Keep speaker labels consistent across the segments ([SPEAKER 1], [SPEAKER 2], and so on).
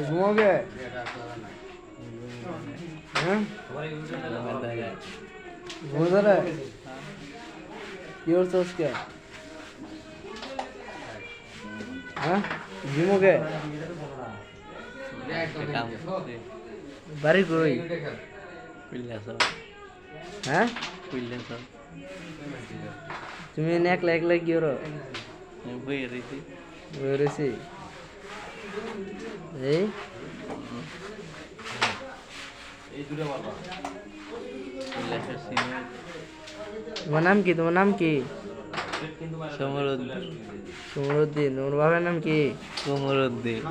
[SPEAKER 1] ঘুমাবে? হ্যাঁ ঘুমে ধরে কি করছো আজকে? হ্যাঁ ঘুমোকে বাড়ি কই? হ্যাঁ তুমি একলা একলা কি করো? বেরোছি এই তোমার নাম কি? তোমার নাম কি? সমরুদ্দিন। তোমার বাবার নাম কি?
[SPEAKER 2] সমরুদ্দিন।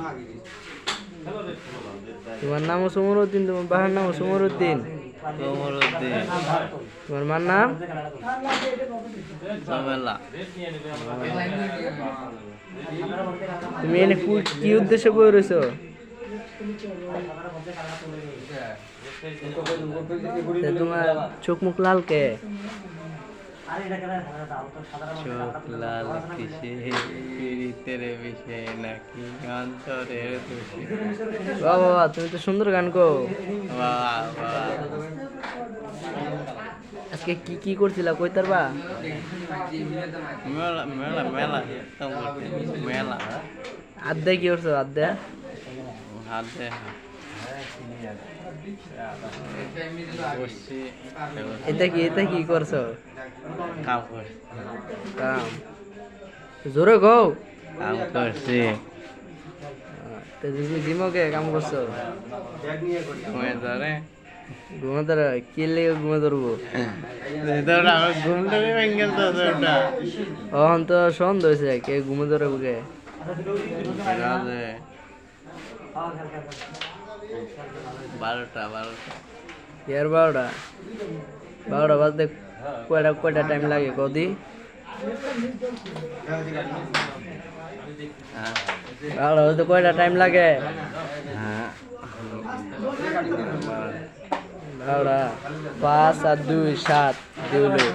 [SPEAKER 1] তোমার নামও সমরুদ্দিন, তোমার বাবার নামও সমরুদ্দিন। তোমার মার নাম? তুমি এনে কি উদ্দেশ্যে বই রয়েছো? তোমার চোখ মুখ লাল কে?
[SPEAKER 2] চোখ লাল কিসে পীড়িতের বিষে নাকি অন্তরের দোষে।
[SPEAKER 1] বাবা তুমি তো সুন্দর গান গো। আজকে কি কি করছিলা কইতার বা?
[SPEAKER 2] মেলা মেলা মেলা মেলা
[SPEAKER 1] আড্ডা কি করছো? আড্ডা
[SPEAKER 2] হাতে
[SPEAKER 1] এটা কি করছো?
[SPEAKER 2] কাম করছি
[SPEAKER 1] কাম জোরে গো।
[SPEAKER 2] কাম করছি
[SPEAKER 1] জিমকে কাম করছো?
[SPEAKER 2] ঘুমে ধরে
[SPEAKER 1] ঘুমে ধরে কি লেগে ঘুমে ধরবো?
[SPEAKER 2] ঘুমটা ভেঙে তো
[SPEAKER 1] এখন তো সন্ধ্যা হয়েছে, কে ঘুমে ধরে বুকে?
[SPEAKER 2] 12টা
[SPEAKER 1] ইয়ার 12টা বাজতে কয়টা টাইম লাগে কদি? 12টা বাজতে কয়টা টাইম লাগে? 12টা 5 আর 2 7 দিল।